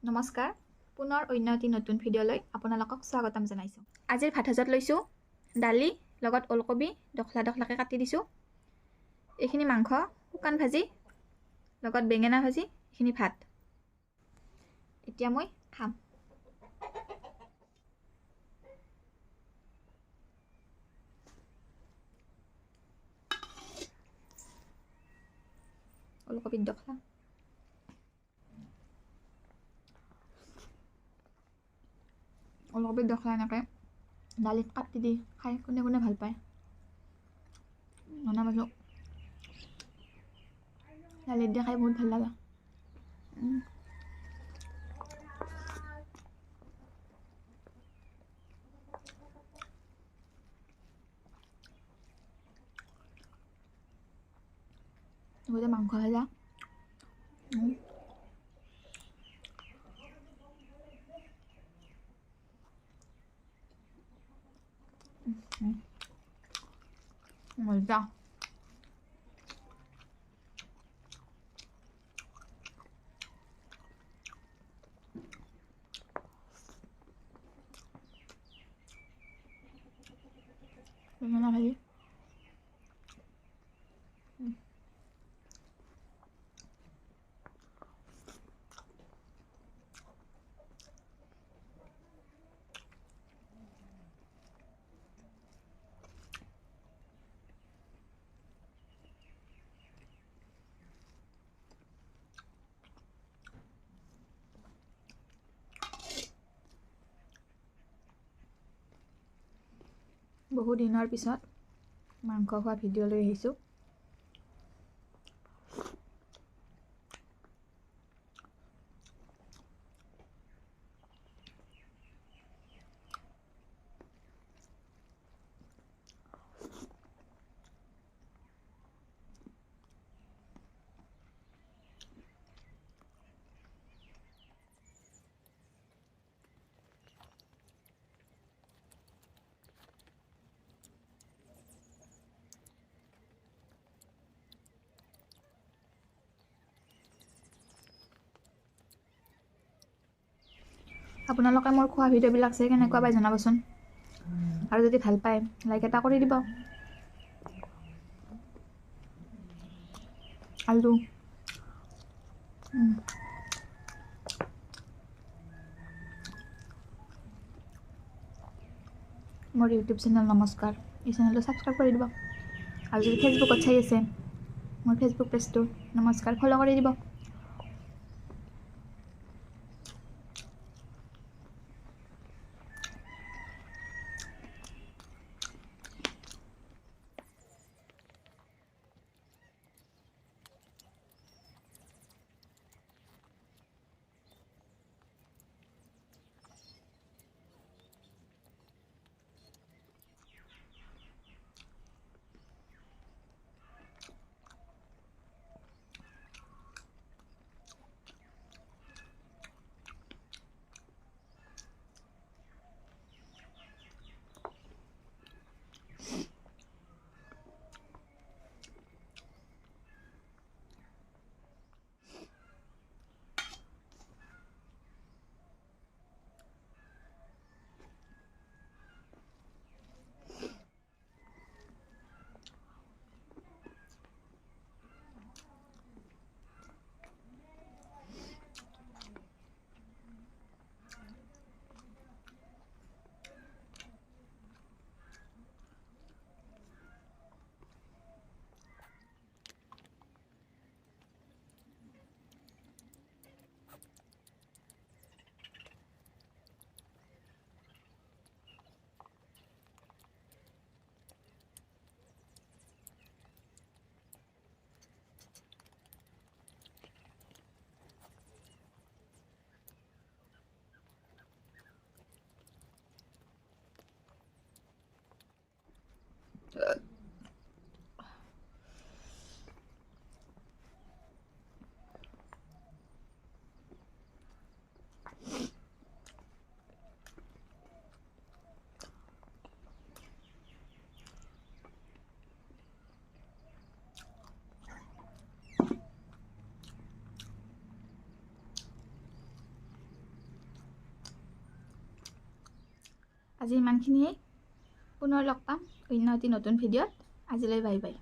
নমস্কাৰ, পুনৰ অন্য এটি নতুন ভিডিঅ'লৈ আপোনালোকক স্বাগতম জনাইছোঁ। আজিৰ ভাত সাজত লৈছোঁ দালি লগত ওলকবি দখলাকৈ কাটি দিছোঁ। এইখিনি মাংস শুকান ভাজি লগত বেঙেনা ভাজি, এইখিনি ভাত। এতিয়া মই খাম। ওলকবিৰ দখলা। ওলকবিৰ দখলা এনেকৈ দালিত কাটি দি খাই কোনে কোনে ভাল পায় জনাবাচোন। দালিত দি খাই বহুত ভাল লাগে। লগতে মাংস ভাজা। মজা। বেঙেনা ভাজি। বহু দিনৰ পিছত মাংস খোৱা ভিডিঅ' লৈ আহিছোঁ। আপোনালোকে মোৰ খোৱা ভিডিঅ'বিলাক চাই কেনেকুৱা পায় জনাবচোন। আৰু যদি ভাল পায় লাইক এটা কৰি দিব। আলু মোৰ ইউটিউব চেনেল নমস্কাৰ, এই চেনেলটো ছাবস্ক্ৰাইব কৰি দিব। আৰু যদি ফেচবুকত চাই আছে মোৰ ফেচবুক পেজটো নমস্কাৰ ফ'ল' কৰি দিব। আজি ইমানখিনিয়েই। পুনৰ লগ পাম অন্য এটি নতুন ভিডিঅ'ত। আজিলৈ বাই বাই।